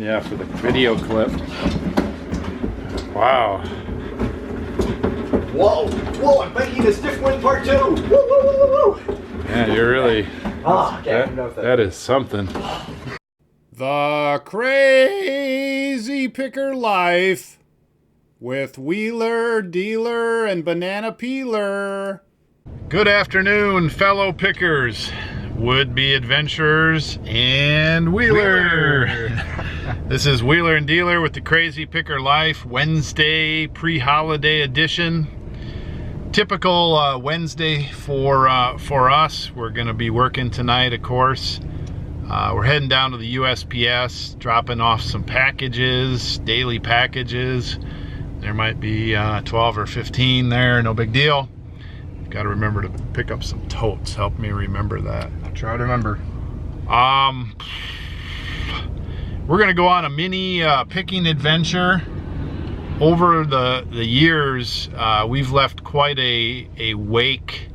Yeah, for the video clip. Wow. Whoa, whoa, I'm making a stiff wind part 2. Woo, woo, woo, woo, woo. Yeah, you're really, that is something. The Crazy Picker Life with Wheeler, Dealer, and Banana Peeler. Good afternoon, fellow pickers, would-be adventurers, and Wheeler. This is Wheeler and Dealer with the Crazy Picker Life Wednesday pre-holiday edition. Typical Wednesday for us. We're going to be working tonight, of course. We're heading down to the USPS, dropping off some packages, daily packages. There might be 12 or 15 there, no big deal. Got to remember to pick up some totes. Help me remember that. I'll try to remember. We're gonna go on a mini picking adventure. Over the years, we've left quite a wake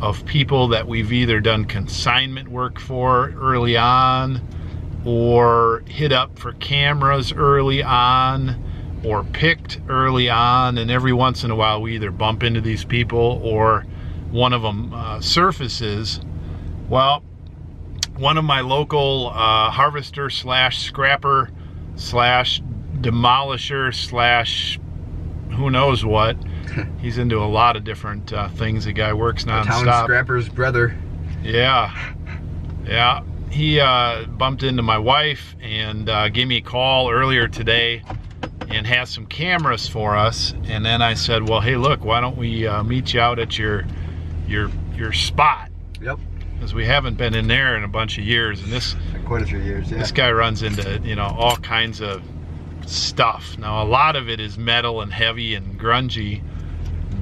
of people that we've either done consignment work for early on, or hit up for cameras early on, or picked early on, and every once in a while we either bump into these people or one of them surfaces. Well, one of my local harvester slash scrapper slash demolisher slash who knows what, he's into a lot of different things. The guy works nonstop. Town scrapper's brother. Yeah, he bumped into my wife and gave me a call earlier today and has some cameras for us. And then I said, well, hey, look, why don't we meet you out at your spot? Yep. Because we haven't been in there in a bunch of years, and this quite a few years. Yeah. This guy runs into, you know, all kinds of stuff. Now a lot of it is metal and heavy and grungy,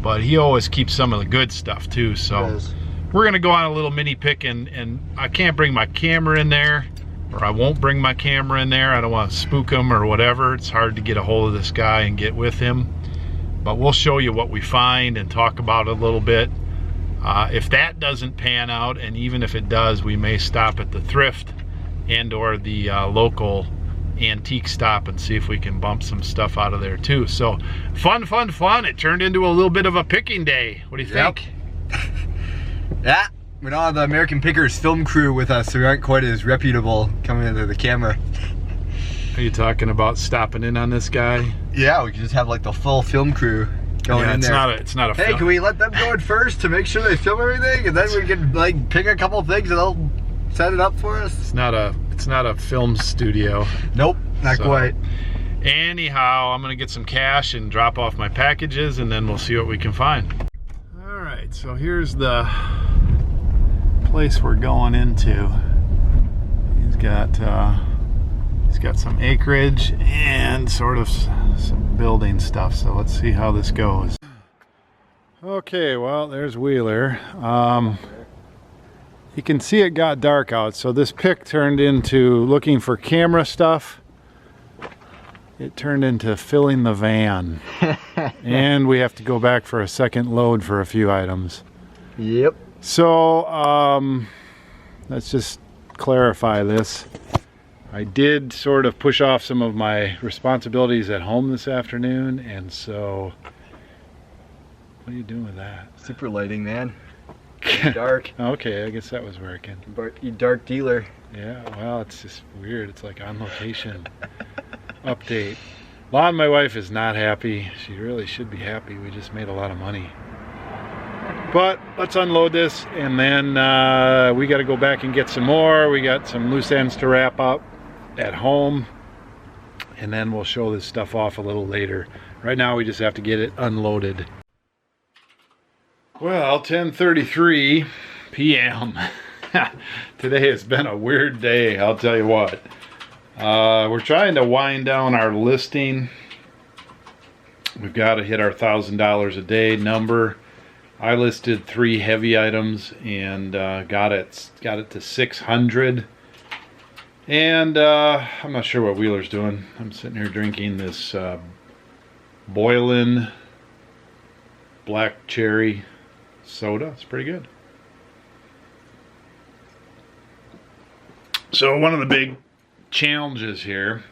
but he always keeps some of the good stuff too. So we're gonna go on a little mini pick, and I can't bring my camera in there, or I won't bring my camera in there. I don't want to spook him or whatever. It's hard to get a hold of this guy and get with him, but we'll show you what we find and talk about it a little bit. If that doesn't pan out, and even if it does, we may stop at the thrift and or the local antique stop and see if we can bump some stuff out of there too. So fun. It turned into a little bit of a picking day. What do you think? Yeah, we don't have the American Pickers film crew with us, so we aren't quite as reputable coming into the camera. Are you talking about stopping in on this guy? Yeah, we could just have like the full film crew going in there. It's not a hey, can we let them go in first to make sure they film everything, and then we can like pick a couple things and they'll set it up for us? It's not a film studio. Nope, not quite. Anyhow, I'm gonna get some cash and drop off my packages, and then we'll see what we can find. All right, so here's the place we're going into. He's got some acreage and sort of some building stuff, so let's see how this goes. Okay, well, there's Wheeler. You can see it got dark out, so this pick turned into looking for camera stuff. It turned into filling the van. And we have to go back for a second load for a few items. Yep. So let's just clarify this. I did sort of push off some of my responsibilities at home this afternoon, and so what are you doing with that? Super lighting, man. Dark. Okay, I guess that was working. You dark dealer. Yeah, well, it's just weird. It's like on location. Update. Lon, my wife, is not happy. She really should be happy. We just made a lot of money. But let's unload this, and then we got to go back and get some more. We got some loose ends to wrap up at home, and then we'll show this stuff off a little later. Right now we just have to get it unloaded. Well, 10:33 p.m. Today has been a weird day, I'll tell you what. We're trying to wind down our listing. We've got to hit our $1,000 a day number. I listed 3 heavy items and got it to 600. And I'm not sure what Wheeler's doing. I'm sitting here drinking this boiling black cherry soda. It's pretty good. So one of the big challenges here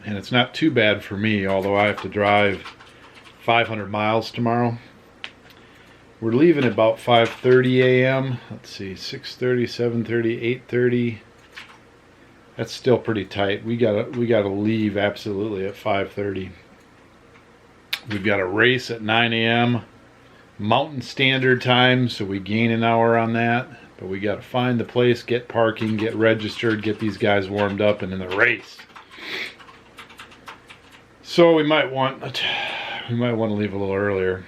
And it's not too bad for me, although I have to drive 500 miles tomorrow. We're leaving at about 5:30 a.m. Let's see, 6:30, 7:30, 8:30. That's still pretty tight. We gotta leave absolutely at 5:30. We've got a race at 9 a.m. Mountain Standard Time, so we gain an hour on that. But we gotta find the place, get parking, get registered, get these guys warmed up, and then the race. So we might want to leave a little earlier.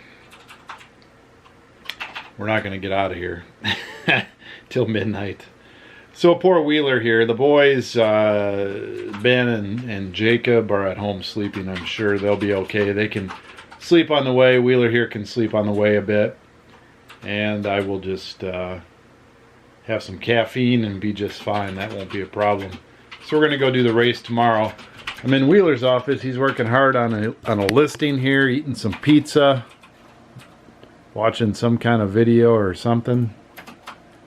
We're not going to get out of here till midnight. So poor Wheeler here. The boys, Ben and Jacob, are at home sleeping. I'm sure they'll be okay. They can sleep on the way. Wheeler here can sleep on the way a bit. And I will just have some caffeine and be just fine. That won't be a problem. So we're going to go do the race tomorrow. I'm in Wheeler's office. He's working hard on a listing here, eating some pizza, watching some kind of video or something.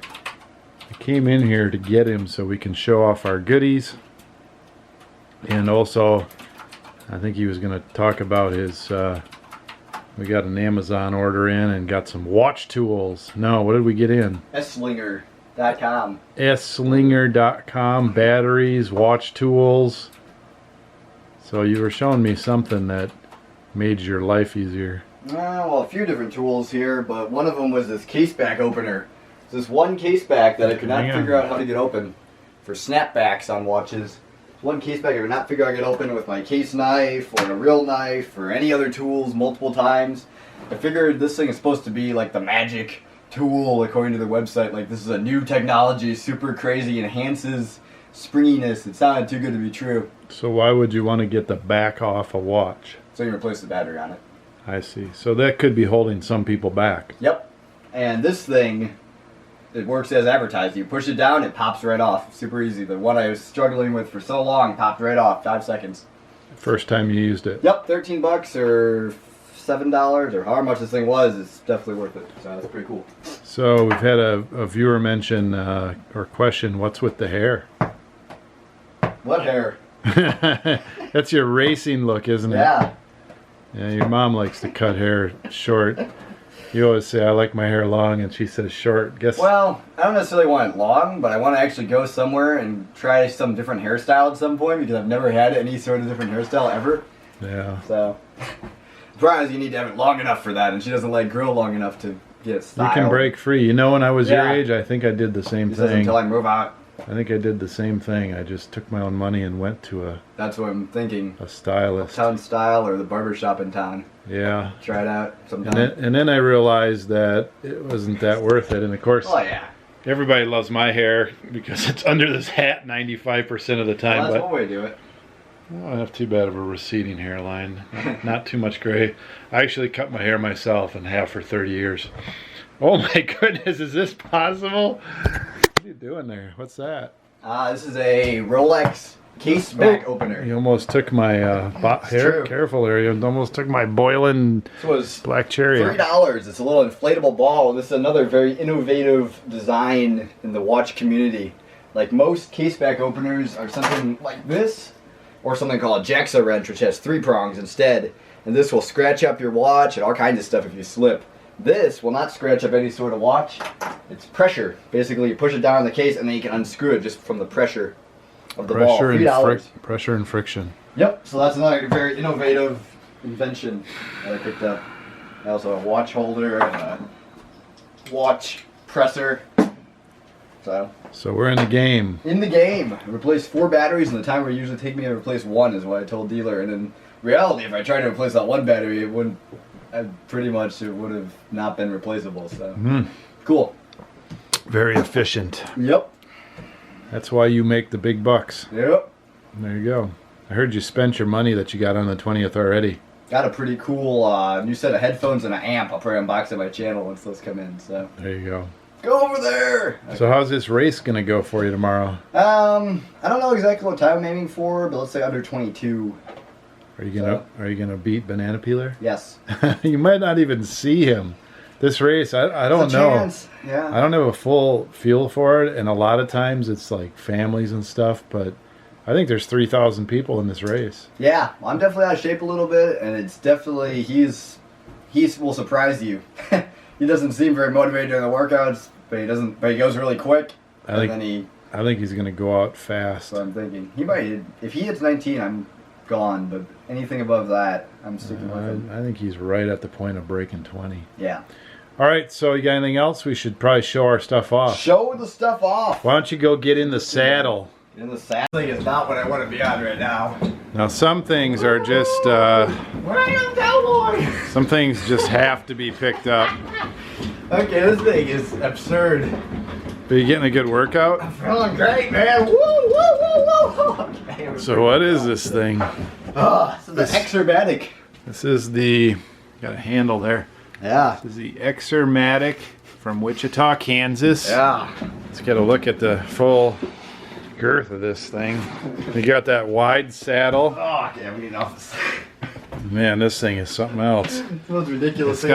I came in here to get him so we can show off our goodies. And also, I think he was going to talk about his, we got an Amazon order in and got some watch tools. No, what did we get in? Slinger.com. Slinger.com, batteries, watch tools. So you were showing me something that made your life easier. Well, a few different tools here, but one of them was this case back opener. It's this one case back that I could not figure out how to get open for snapbacks on watches. One case back I could not figure out how to get open with my case knife or a real knife or any other tools multiple times. I figured this thing is supposed to be like the magic tool according to the website. Like, this is a new technology, super crazy, enhances springiness. It sounded too good to be true. So why would you want to get the back off a watch? So you replace the battery on it. I see. So that could be holding some people back. Yep. And this thing, it works as advertised. You push it down, it pops right off. Super easy. The one I was struggling with for so long popped right off, 5 seconds. First time you used it? Yep, $13 or $7 or however much this thing was. It's definitely worth it. So that's pretty cool. So we've had a viewer mention or question, what's with the hair? What hair? That's your racing look, isn't it? Yeah. Yeah, your mom likes to cut hair short. You always say, I like my hair long, and she says short. Guess. Well, I don't necessarily want it long, but I want to actually go somewhere and try some different hairstyle at some point, because I've never had any sort of different hairstyle ever. Yeah. So, the problem is you need to have it long enough for that, and she doesn't like grow long enough to get style. You can break free. You know, when I was your age, I think I did the same This isn't thing. until I move out. I think I did the same thing. I just took my own money and went to That's what I'm thinking. a stylist. Town style or the barber shop in town. Yeah. Try it out sometime. And then I realized that it wasn't that worth it. And of course, Oh yeah. everybody loves my hair because it's under this hat 95% of the time. Well, that's but one way to do it. I don't have too bad of a receding hairline. Not too much gray. I actually cut my hair myself and have for 30 years. Oh my goodness, is this possible? What are you doing there? What's that? This is a Rolex case back opener. You almost took my hair. true. Careful there. You almost took my boiling This was black cherry. $3. It's a little inflatable ball. This is another very innovative design in the watch community. Like, most case back openers are something like this, or something called a JAXA wrench, which has 3 prongs instead. And this will scratch up your watch and all kinds of stuff if you slip. This will not scratch up any sort of watch. It's pressure. Basically, you push it down on the case and then you can unscrew it just from the pressure of the ball. $3. Pressure and friction. Yep, so that's another very innovative invention that I picked up. I also have a watch holder and a watch presser. So we're in the game. in the game, I replaced 4 batteries in the time where it usually take me to replace 1 is what I told dealer. And in reality, if I tried to replace that 1 battery, it would have not been replaceable. So cool. Very efficient. Yep. That's why you make the big bucks. Yep. There you go. I heard you spent your money that you got on the 20th already. Got a pretty cool new set of headphones and an amp. I'll probably unbox it on my channel once those come in. So There you go. go over there. So how's this race going to go for you tomorrow? I don't know exactly what time I'm aiming for, but let's say under 22. Are you gonna beat Banana Peeler? Yes. You might not even see him. This race, I don't There's a know. chance. Yeah. I don't have a full feel for it, and a lot of times it's like families and stuff, but I think there's 3,000 people in this race. Yeah, I'm definitely out of shape a little bit, and it's definitely he will surprise you. He doesn't seem very motivated during the workouts, but he goes really quick. I think he's gonna go out fast. So I'm thinking he might. If he hits 19, I'm gone. But anything above that, I'm sticking with him. I think he's right at the point of breaking 20. Yeah. All right, so you got anything else? We should probably show our stuff off. Show the stuff off. Why don't you go get in the saddle? In the saddle thing is not what I want to be on right now. Now some things are just cowboy. some things just have to be picked up. Okay, this thing is absurd. Are you getting a good workout? I'm feeling great, man. Woo, woo, woo, woo. Okay, So what is this thing? This is the Exermatic. This is the, got a handle there. Yeah. This is the Exermatic from Wichita, Kansas. Yeah. Let's get a look at the full girth of this thing. You got that wide saddle. Oh, yeah, we need off this. Man, this thing is something else. It's the most ridiculous It's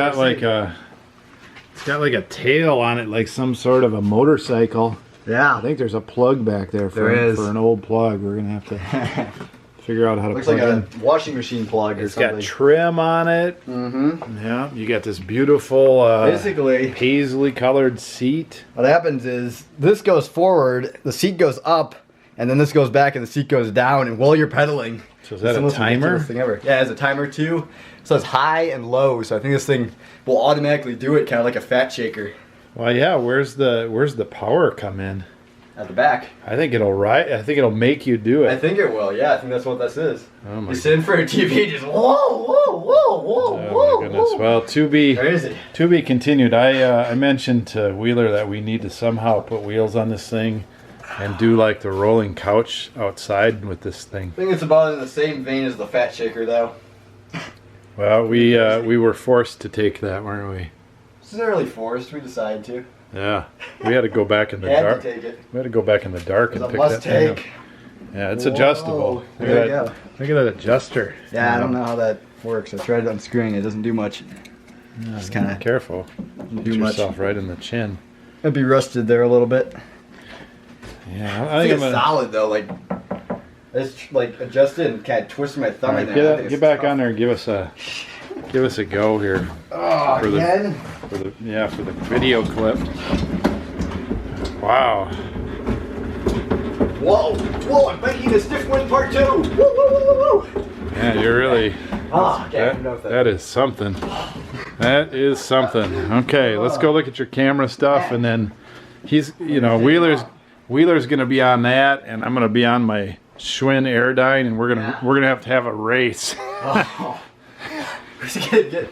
got like a tail on it, like some sort of a motorcycle. Yeah. I think there's a plug back there for an old plug. We're gonna have to figure out how to Looks plug like in. a washing machine plug or It's something. got trim on it. Mm-hmm. Yeah, you got this beautiful Basically, paisley colored seat. what happens is this goes forward, the seat goes up, and then this goes back and the seat goes down, and while you're pedaling. So is that it's the a most timer? ridiculous thing ever. Yeah, it has a timer too. So it's high and low, so I think this thing will automatically do it kind of like a fat shaker. Well, yeah. Where's the power come in? At the back. I think it'll make you do I it. think it will, yeah, I think that's what this is. Oh my You sit in front of TV, just whoa, whoa, whoa, whoa, Oh whoa, my goodness. whoa. Well, Crazy. to be continued. I mentioned to Wheeler that we need to somehow put wheels on this thing and do like the rolling couch outside with this thing. I think it's about in the same vein as the fat shaker, though. Well, we were forced to take that, weren't we? This isn't really forced, we decided to. Yeah, we had to go back in the Had dark. to take it. We had to go back in the dark It's and a pick must that thing up. take. Yeah, it's Whoa. adjustable. Look There at you that. go. Look at that adjuster. Yeah, I don't know how that works. I tried it unscrewing, it doesn't do much. Just kind of Careful. Hit do much. yourself right in the chin. It'd be rusted there a little bit. Yeah, I think it's solid though. Like it's like adjusted and kind of twisted my thumb All in right, there. I think get it's back tough. on there and give us a go here. Oh, for the- again? For the video clip. Wow. Whoa! I'm making a stiff wind part 2. Woo, woo, woo, woo, woo. Yeah, you're really. Okay, I don't know if That is something. That is something. Okay, let's go look at your camera stuff, and then Wheeler's gonna be on that, and I'm gonna be on my Schwinn Airdyne, and we're gonna have a race. Oh.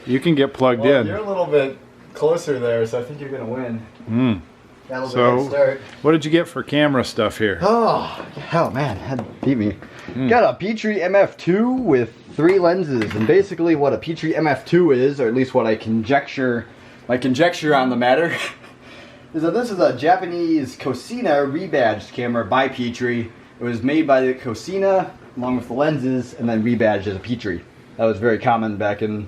You can get plugged Well, in. you're a little bit closer there, so I think you're gonna win. Mm. Got a little So, bit head start. what did you get for camera stuff here? Oh man, that beat me. Got a Petrie MF2 with 3 lenses, and basically what a Petrie MF2 is, or at least what my conjecture on the matter, is that this is a Japanese Cosina rebadged camera by Petrie. It was made by the Cosina along with the lenses, and then rebadged as a Petrie. That was very common back in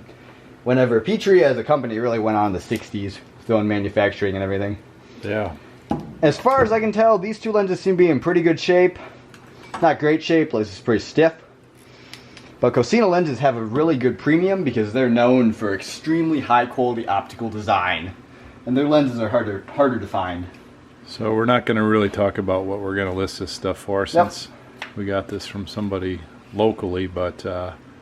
whenever Petrie as a company really went on in the 60s, still in manufacturing and everything. Yeah. As far as I can tell, these 2 lenses seem to be in pretty good shape. Not great shape, like it's pretty stiff. But Cosina lenses have a really good premium because they're known for extremely high quality optical design. And their lenses are harder to find. So we're not going to really talk about what we're going to list this stuff for, since we got this from somebody locally, but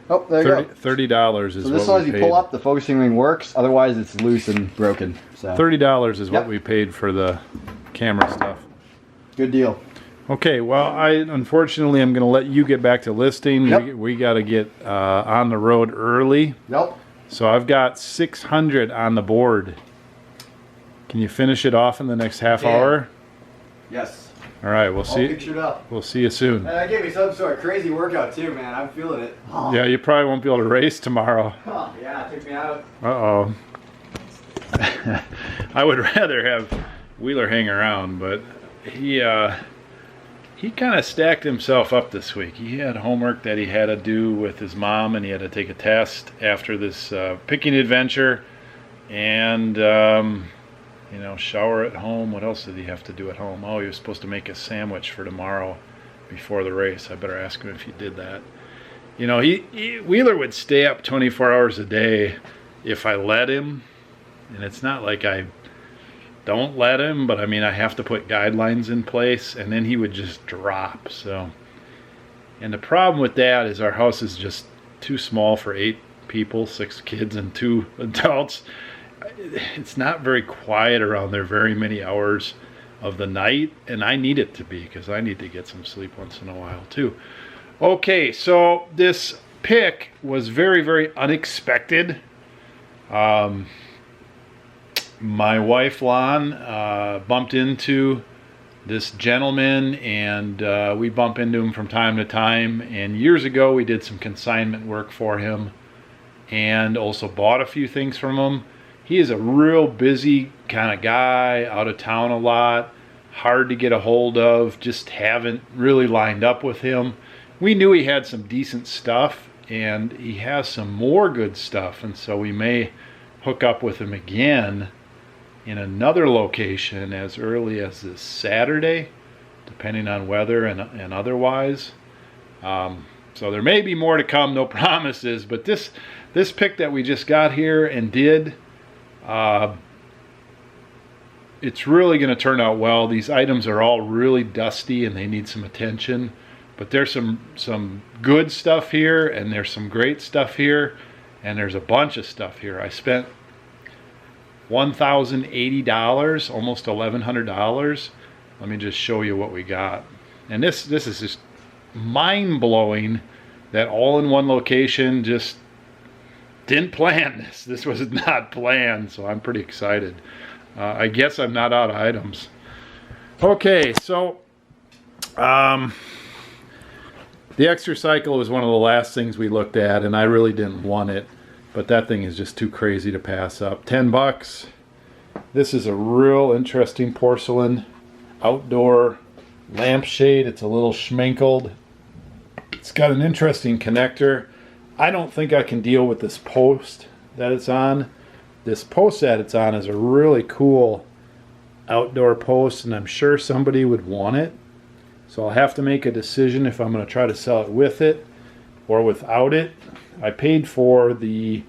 Oh, there you go. $30 is So this what one, we you paid. pull up, the focusing ring works. Otherwise, it's loose and broken. So $30 is what Yep. we paid for the camera stuff. good deal. Okay, well, I unfortunately I'm going to let you get back to listing. Yep. We got to get on the road early. Nope. So I've got 600 on the board. Can you finish it off in the next half Yeah. hour? Yes. All right, we'll All see. pictured up. We'll see you soon. And that gave me some sort of crazy workout too, man. I'm feeling it. Oh, Yeah, you probably won't be able to race tomorrow. yeah, it took me out. Uh-oh. I would rather have Wheeler hang around, but he kind of stacked himself up this week. He had homework that he had to do with his mom, and he had to take a test after this picking adventure, and shower at home. What else did he have to do at home? Oh, he was supposed to make a sandwich for tomorrow, before the race. I better ask him if he did that. You know, Wheeler would stay up 24 hours a day if I let him. And it's not like I don't let him, but I mean, I have to put guidelines in place, and then he would just drop. So, and the problem with that is our house is just too small for 8 people, 6 kids and 2 adults. It's not very quiet around there very many hours of the night, and I need it to be, because I need to get some sleep once in a while too. Okay, so this pick was very, very unexpected. My wife, Lon, bumped into this gentleman, and we bump into him from time to time. And years ago, we did some consignment work for him and also bought a few things from him. He is a real busy kind of guy, out of town a lot, hard to get a hold of, just haven't really lined up with him. We knew he had some decent stuff, and he has some more good stuff, and so we may hook up with him again in another location as early as this Saturday, depending on weather and otherwise. So there may be more to come, no promises, but this pick that we just got here and did, it's really going to turn out well. These items are all really dusty and they need some attention, but there's some good stuff here, and there's some great stuff here, and there's a bunch of stuff here. I spent $1,080, almost $1,100. Let me just show you what we got. And this is just mind-blowing that all in one location. Just didn't plan this. This was not planned, so I'm pretty excited. I guess I'm not out of items. Okay, so the extra cycle was one of the last things we looked at, and I really didn't want it, but that thing is just too crazy to pass up. $10. This is a real interesting porcelain outdoor lampshade. It's a little schminkled. It's got an interesting connector. I don't think I can deal with this post that it's on. This post that it's on is a really cool outdoor post, and I'm sure somebody would want it. So I'll have to make a decision if I'm going to try to sell it with it or without it. I paid for the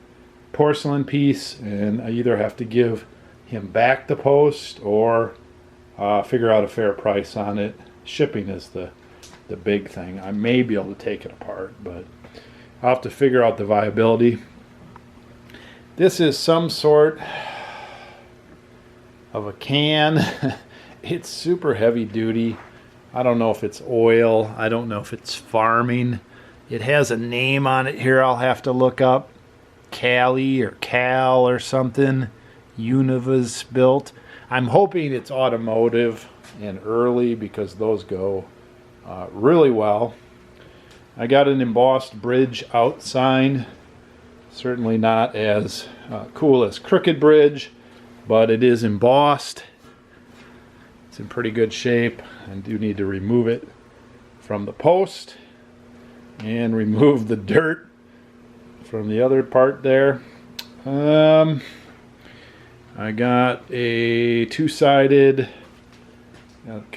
porcelain piece, and I either have to give him back the post or figure out a fair price on it. Shipping is the big thing. I may be able to take it apart, but I'll have to figure out the viability. This is some sort of a can. It's super heavy duty. I don't know if it's oil. I don't know if it's farming. It has a name on it here I'll have to look up. Cali or Cal or something. Univa's built. I'm hoping it's automotive and early, because those go really well. I got an embossed bridge out sign. Certainly not as cool as Crooked Bridge, but it is embossed. It's in pretty good shape. I do need to remove it from the post and remove the dirt from the other part there. I got a two-sided,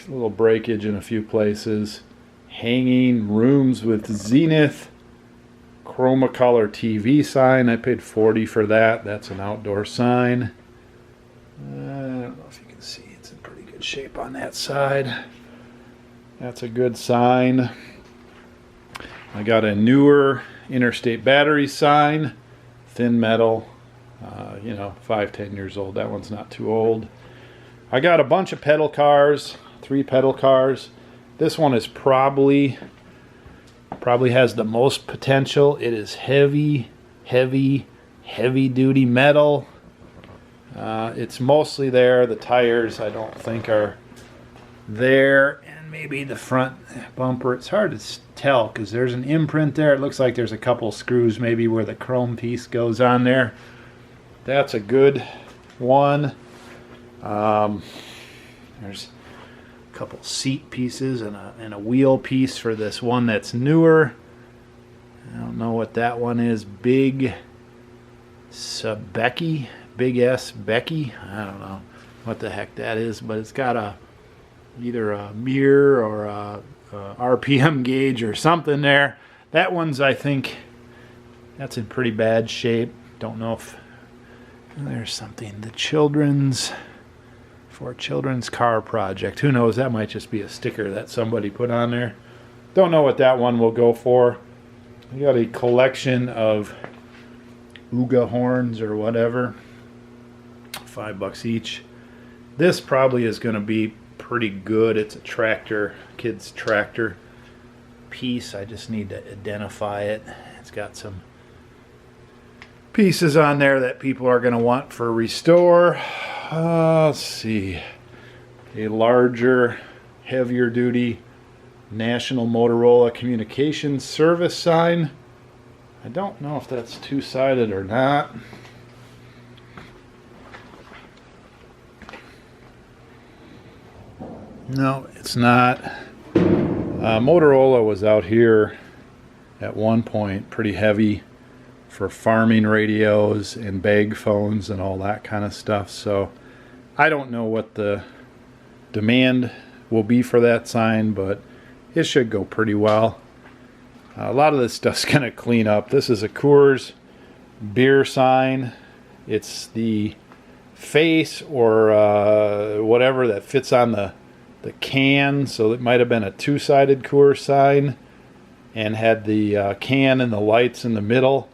little breakage in a few places. Hanging rooms with Zenith Chromacolor TV sign. I paid $40 for that. That's an outdoor sign. I don't know if you can see. It's in pretty good shape on that side. That's a good sign. I got a newer Interstate Battery sign. Thin metal. 5-10 years old. That one's not too old. I got a bunch of pedal cars. 3 pedal cars. This one is probably has the most potential. It is heavy duty metal. It's mostly there. The tires I don't think are there, and maybe the front bumper. It's hard to tell because there's an imprint there. It looks like there's a couple screws maybe where the chrome piece goes on there. That's a good one. There's a couple seat pieces and a wheel piece for this one that's newer. I don't know what that one is. Big Becky, Big S Becky. I don't know what the heck that is, but it's got either a mirror or a RPM gauge or something there. That one's, I think, that's in pretty bad shape. Don't know if there's something. The children's car project. Who knows? That might just be a sticker that somebody put on there. Don't know what that one will go for. We got a collection of Ooga horns or whatever. $5 each. This probably is going to be pretty good. It's a tractor, kid's tractor piece. I just need to identify it. It's got some pieces on there that people are going to want for restore. Let's see. A larger, heavier duty National Motorola Communications Service sign. I don't know if that's two-sided or not. No, it's not. Motorola was out here at one point pretty heavy for farming radios and bag phones and all that kind of stuff. So I don't know what the demand will be for that sign, but it should go pretty well. A lot of this stuff's going to clean up. This is a Coors beer sign. It's the face or whatever that fits on the can, so it might have been a two-sided Coors sign and had the can and the lights in the middle.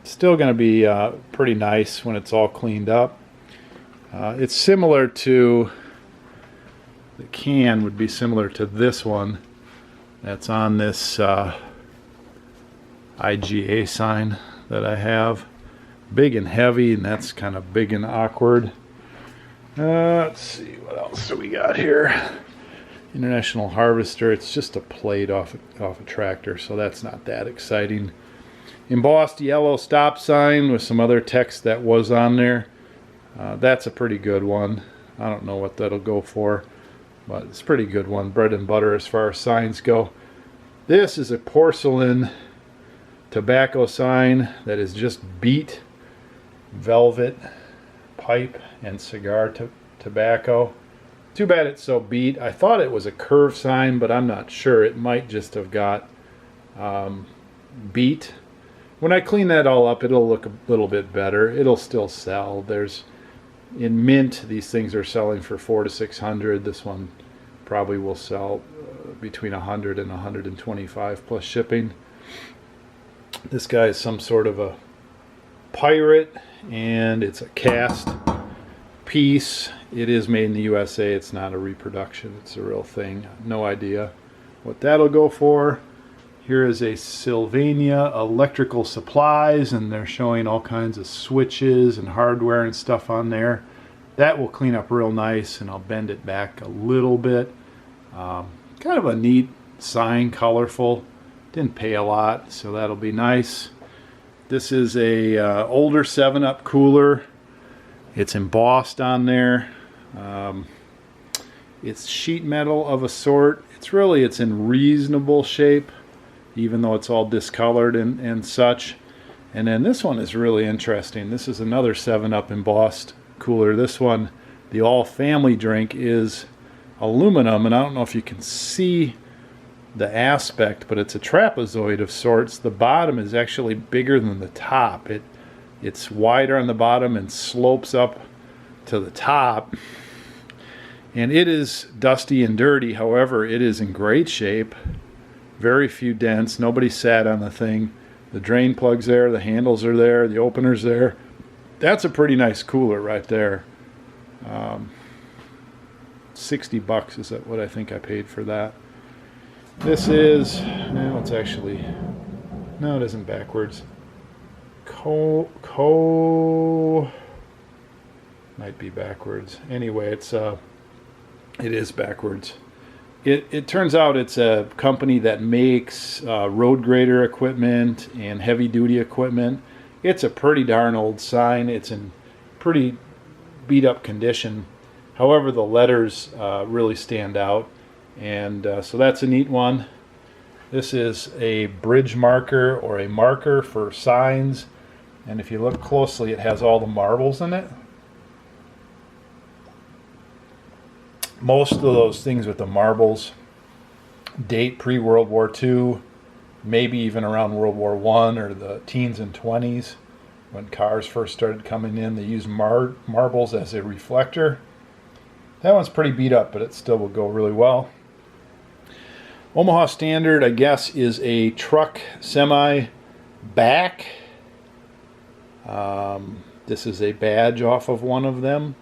It's still going to be pretty nice when it's all cleaned up. It's similar to, the can would be similar to this one that's on this IGA sign that I have. Big and heavy, and that's kind of big and awkward. Let's see, what else do we got here? International Harvester. It's just a plate off a tractor, so that's not that exciting. Embossed yellow stop sign with some other text that was on there. That's a pretty good one. I don't know what that'll go for, but it's a pretty good one. Bread and butter as far as signs go. This is a porcelain tobacco sign that is just beat velvet pipe and cigar tobacco. Too bad it's so beat. I thought it was a curved sign, but I'm not sure. It might just have got beat. When I clean that all up, it'll look a little bit better. It'll still sell. There's, in mint, these things are selling for $400 to $600. This one probably will sell between $100 and $125 plus shipping. This guy is some sort of a pirate, and it's a cast piece. It is made in the USA. It's not a reproduction. It's a real thing. No idea what that'll go for. Here is a Sylvania Electrical Supplies, and they're showing all kinds of switches and hardware and stuff on there. That will clean up real nice, and I'll bend it back a little bit. Kind of a neat sign, colorful. Didn't pay a lot, so that'll be nice. This is a older 7-Up cooler. It's embossed on there. It's sheet metal of a sort. It's in reasonable shape, even though it's all discolored and such. And then this one is really interesting. This is another 7-Up embossed cooler. This one, the all family drink, is aluminum, and I don't know if you can see the aspect, but it's a trapezoid of sorts. The bottom is actually bigger than the top. It's wider on the bottom and slopes up to the top. And it is dusty and dirty. However, it is in great shape. Very few dents. Nobody sat on the thing. The drain plug's there. The handles are there. The opener's there. That's a pretty nice cooler right there. $60 is what I think I paid for that. This is, no, it's actually, no, it isn't backwards. Might be backwards. Anyway, it is backwards. It turns out it's a company that makes road grader equipment and heavy duty equipment. It's a pretty darn old sign. It's in pretty beat up condition. However, the letters really stand out. And so that's a neat one. This is a bridge marker or a marker for signs. And if you look closely, it has all the marbles in it. Most of those things with the marbles date pre-World War II, maybe even around World War I or the teens and 20s. When cars first started coming in, they used marbles as a reflector. That one's pretty beat up, but it still will go really well. Omaha Standard, I guess, is a truck semi back. This is a badge off of one of them.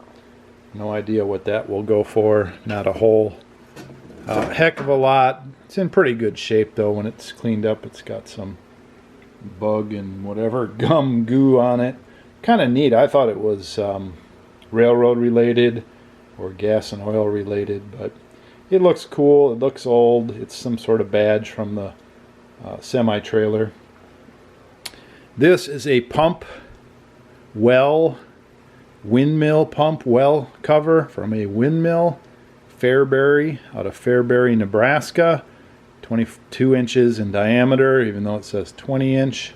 No idea what that will go for. Not a whole heck of a lot. It's in pretty good shape, though. When it's cleaned up, it's got some bug and whatever goo on it. Kind of neat. I thought it was railroad related or gas and oil related, but it looks cool. It looks old. It's some sort of badge from the semi-trailer. This is a pump well, windmill pump well cover from a windmill, Fairbury, out of Fairbury, Nebraska. 22 inches in diameter, even though it says 20 inch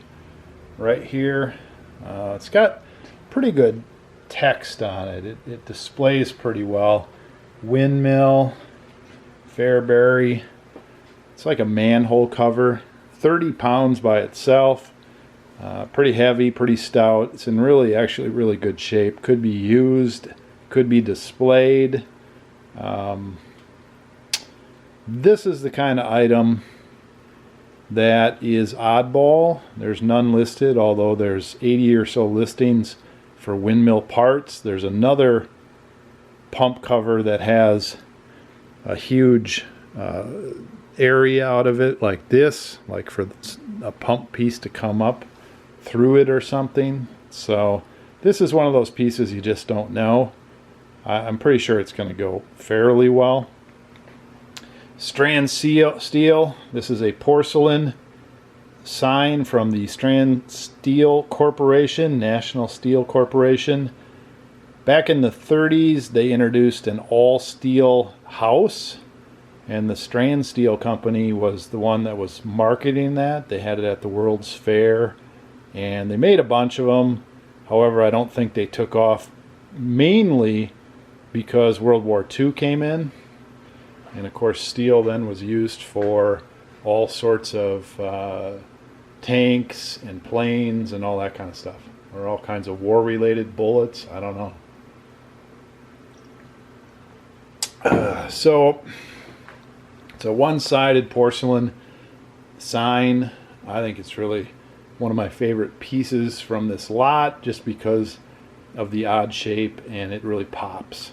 right here. It's got pretty good text on it. It displays pretty well. Windmill, Fairbury. It's like a manhole cover. 30 pounds by itself. Pretty heavy, pretty stout. It's in actually really good shape. Could be used, could be displayed. This is the kind of item that is oddball. There's none listed, although there's 80 or so listings for windmill parts. There's another pump cover that has a huge area out of it like this, like for a pump piece to come up through it or something. So this is one of those pieces you just don't know. I'm pretty sure it's going to go fairly well. Strand Steel. This is a porcelain sign from the Strand Steel Corporation, National Steel Corporation. Back in the 30s, they introduced an all-steel house, and the Strand Steel Company was the one that was marketing that. They had it at the World's Fair, and they made a bunch of them. However, I don't think they took off, mainly because World War II came in. And of course, steel then was used for all sorts of tanks and planes and all that kind of stuff. Or all kinds of war-related bullets. I don't know. So it's a one-sided porcelain sign. I think it's really one of my favorite pieces from this lot, just because of the odd shape, and it really pops.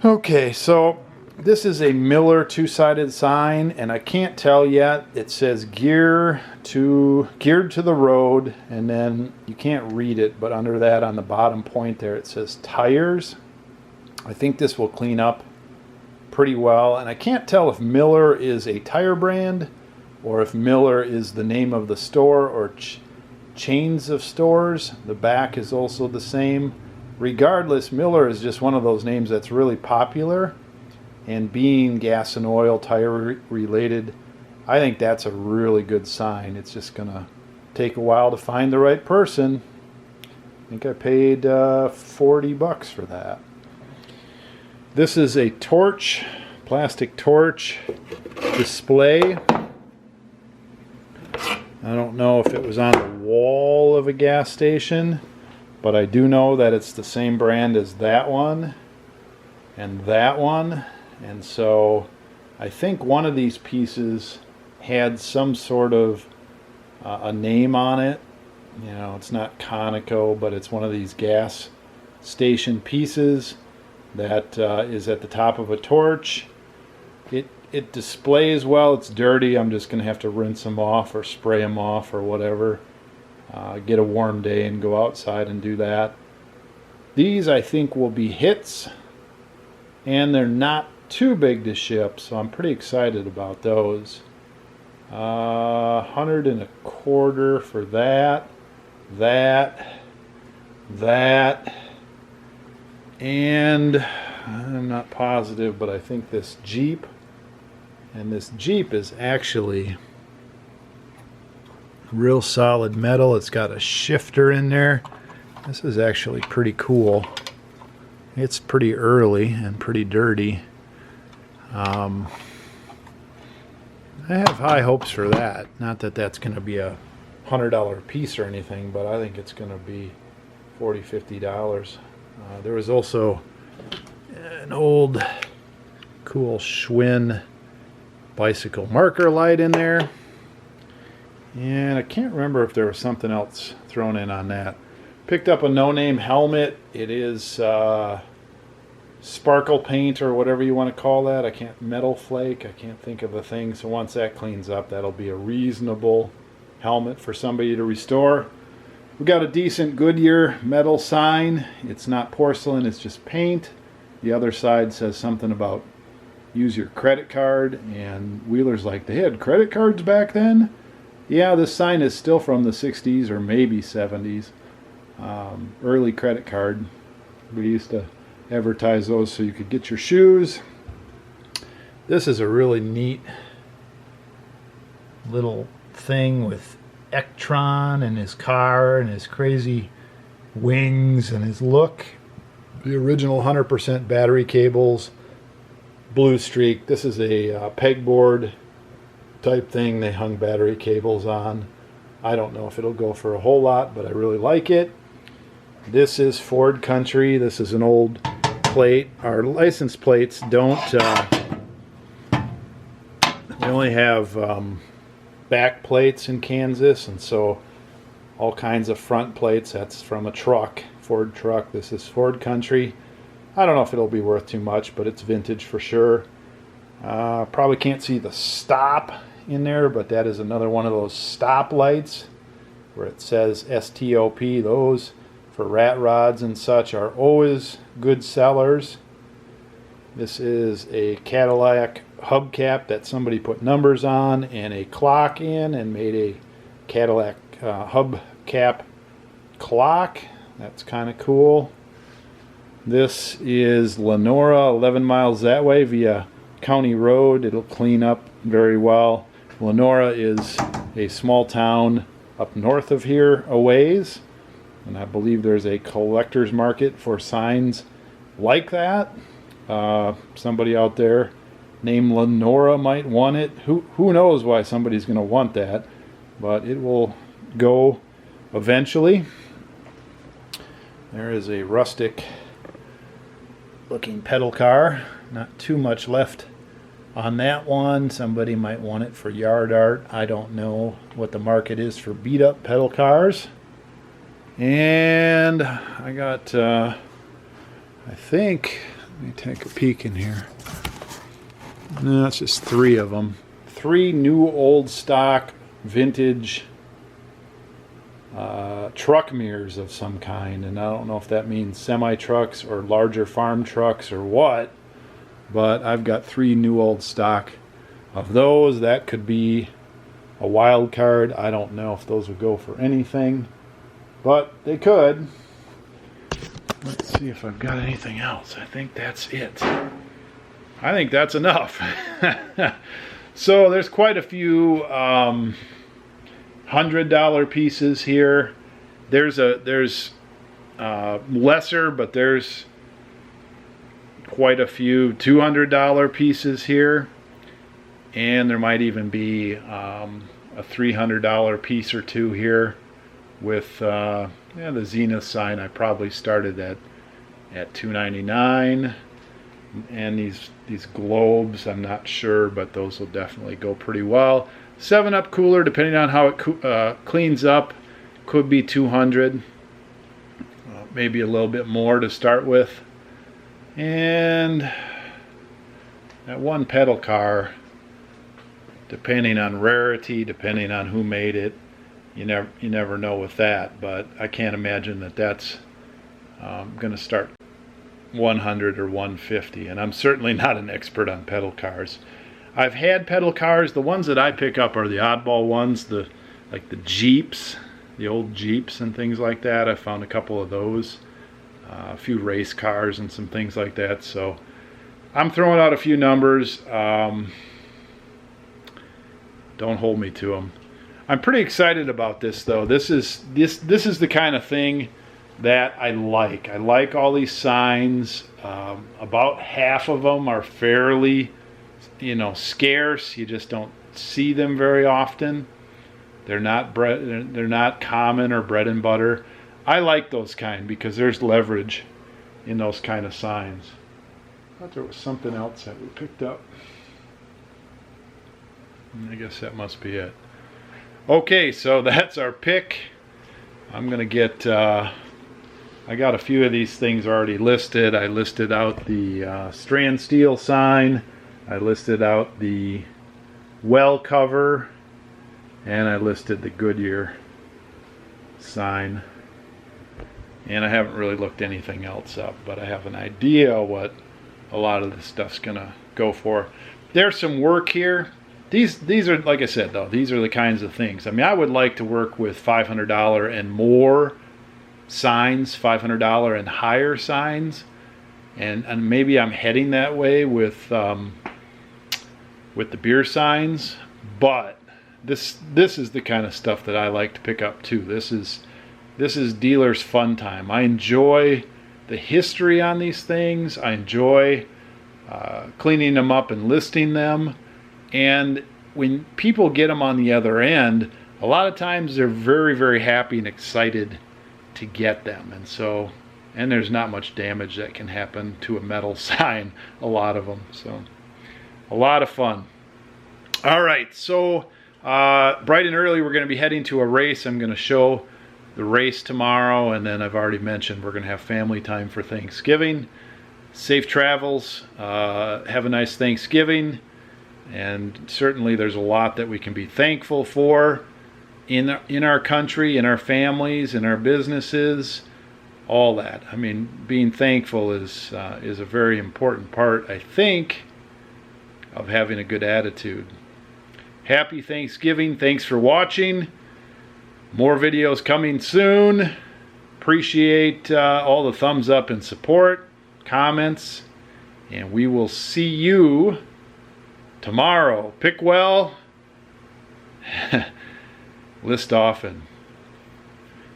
Okay, so this is a Miller two-sided sign, and I can't tell yet. It says geared to the road, and then you can't read it, but under that on the bottom point there it says tires. I think this will clean up pretty well, and I can't tell if Miller is a tire brand or if Miller is the name of the store or chains of stores. The back is also the same. Regardless, Miller is just one of those names that's really popular. And being gas and oil tire related, I think that's a really good sign. It's just going to take a while to find the right person. I think I paid $40 for that. This is a torch, plastic torch display. I don't know if it was on the wall of a gas station, but I do know that it's the same brand as that one and that one. And so I think one of these pieces had some sort of a name on it. You know, it's not Conoco, but it's one of these gas station pieces that is at the top of a torch. It displays well. It's dirty. I'm just going to have to rinse them off or spray them off or whatever. Get a warm day and go outside and do that. These I think will be hits, and they're not too big to ship, so I'm pretty excited about those. $125 for that, and I'm not positive, but I think this Jeep, and this Jeep is actually real solid metal. It's got a shifter in there. This is actually pretty cool. It's pretty early and pretty dirty. I have high hopes for that. Not that that's going to be a $100 piece or anything, but I think it's going to be $40, $50. There was also an old cool Schwinn bicycle marker light in there. And I can't remember if there was something else thrown in on that. Picked up a no-name helmet. It is sparkle paint or whatever you want to call that. Metal flake. I can't think of a thing. So once that cleans up, that'll be a reasonable helmet for somebody to restore. We got a decent Goodyear metal sign. It's not porcelain, it's just paint. The other side says something about use your credit card, and Wheeler's like, they had credit cards back then? Yeah, this sign is still from the 60s or maybe 70s. Early credit card. We used to advertise those so you could get your shoes. This is a really neat little thing with Ektron and his car and his crazy wings and his look. The original 100% battery cables, blue streak. This is a pegboard type thing they hung battery cables on. I don't know if it'll go for a whole lot, but I really like it. This is Ford Country. This is an old plate. Our license plates don't, we only have back plates in Kansas, and so all kinds of front plates. That's from a truck, Ford truck. This is Ford Country. I don't know if it'll be worth too much, but it's vintage for sure. Probably can't see the stop in there, but that is another one of those stop lights where it says STOP. Those for rat rods and such are always good sellers. This is a Cadillac hubcap that somebody put numbers on and a clock in and made a Cadillac hubcap clock. That's kind of cool. This is Lenora, 11 miles that way via County Road. It'll clean up very well. Lenora is a small town up north of here a ways, and I believe there's a collector's market for signs like that. Somebody out there named Lenora might want it. Who knows why somebody's going to want that, but it will go eventually. There is a rustic looking pedal car. Not too much left on that one. Somebody might want it for yard art. I don't know what the market is for beat up pedal cars. And I got, I think, let me take a peek in here. No, it's just 3 of them. 3 new old stock vintage truck mirrors of some kind, and I don't know if that means semi trucks or larger farm trucks or what, but I've got 3 new old stock of those. That could be a wild card. I don't know if those would go for anything, but they could. Let's see if I've got anything else. I think that's it. I think that's enough. So there's quite a few $100 pieces here. There's lesser, but there's quite a few $200 pieces here, and there might even be a $300 piece or two here with the Zenith sign. I probably started at $2.99, and these globes, I'm not sure, but those will definitely go pretty well. 7-Up cooler, depending on how it cleans up, could be $200, maybe a little bit more to start with. And that one pedal car, depending on rarity, depending on who made it, you never know with that. But I can't imagine that that's going to start $100 or $150. And I'm certainly not an expert on pedal cars. I've had pedal cars. The ones that I pick up are the oddball ones, like the Jeeps, the old Jeeps and things like that. I found a couple of those, a few race cars and some things like that. So I'm throwing out a few numbers. Don't hold me to them. I'm pretty excited about this, though. This is the kind of thing that I like. I like all these signs. About half of them are fairly, scarce. You just don't see them very often. They're not they're not common or bread and butter. I like those kind because there's leverage in those kind of signs. I thought there was something else that we picked up. I guess that must be it. Okay, so that's our pick. I'm gonna get I got a few of these things already listed. I listed out the strand steel sign. I listed out the well cover, and I listed the Goodyear sign. And I haven't really looked anything else up, but I have an idea what a lot of this stuff's gonna go for. There's some work here. These are, like I said though, these are the kinds of things. I mean, I would like to work with $500 and more signs, $500 and higher signs, and maybe I'm heading that way with the beer signs. But this is the kind of stuff that I like to pick up too. This is dealer's fun time. I enjoy the history on these things. I enjoy cleaning them up and listing them. And when people get them on the other end, a lot of times they're very, very happy and excited to get them. And there's not much damage that can happen to a metal sign, a lot of them. So a lot of fun. All right, so bright and early we're going to be heading to a race. I'm going to show the race tomorrow, and then I've already mentioned we're going to have family time for Thanksgiving. Safe travels. Have a nice Thanksgiving. And certainly there's a lot that we can be thankful for in our country, in our families, in our businesses, all that. I mean, being thankful is a very important part, I think, of having a good attitude. Happy Thanksgiving. Thanks for watching. More videos coming soon. Appreciate all the thumbs up and support, comments, and we will see you tomorrow. Pick well, list often.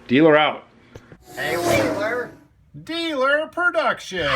Dealer out. Hey, Wheeler. Dealer Production.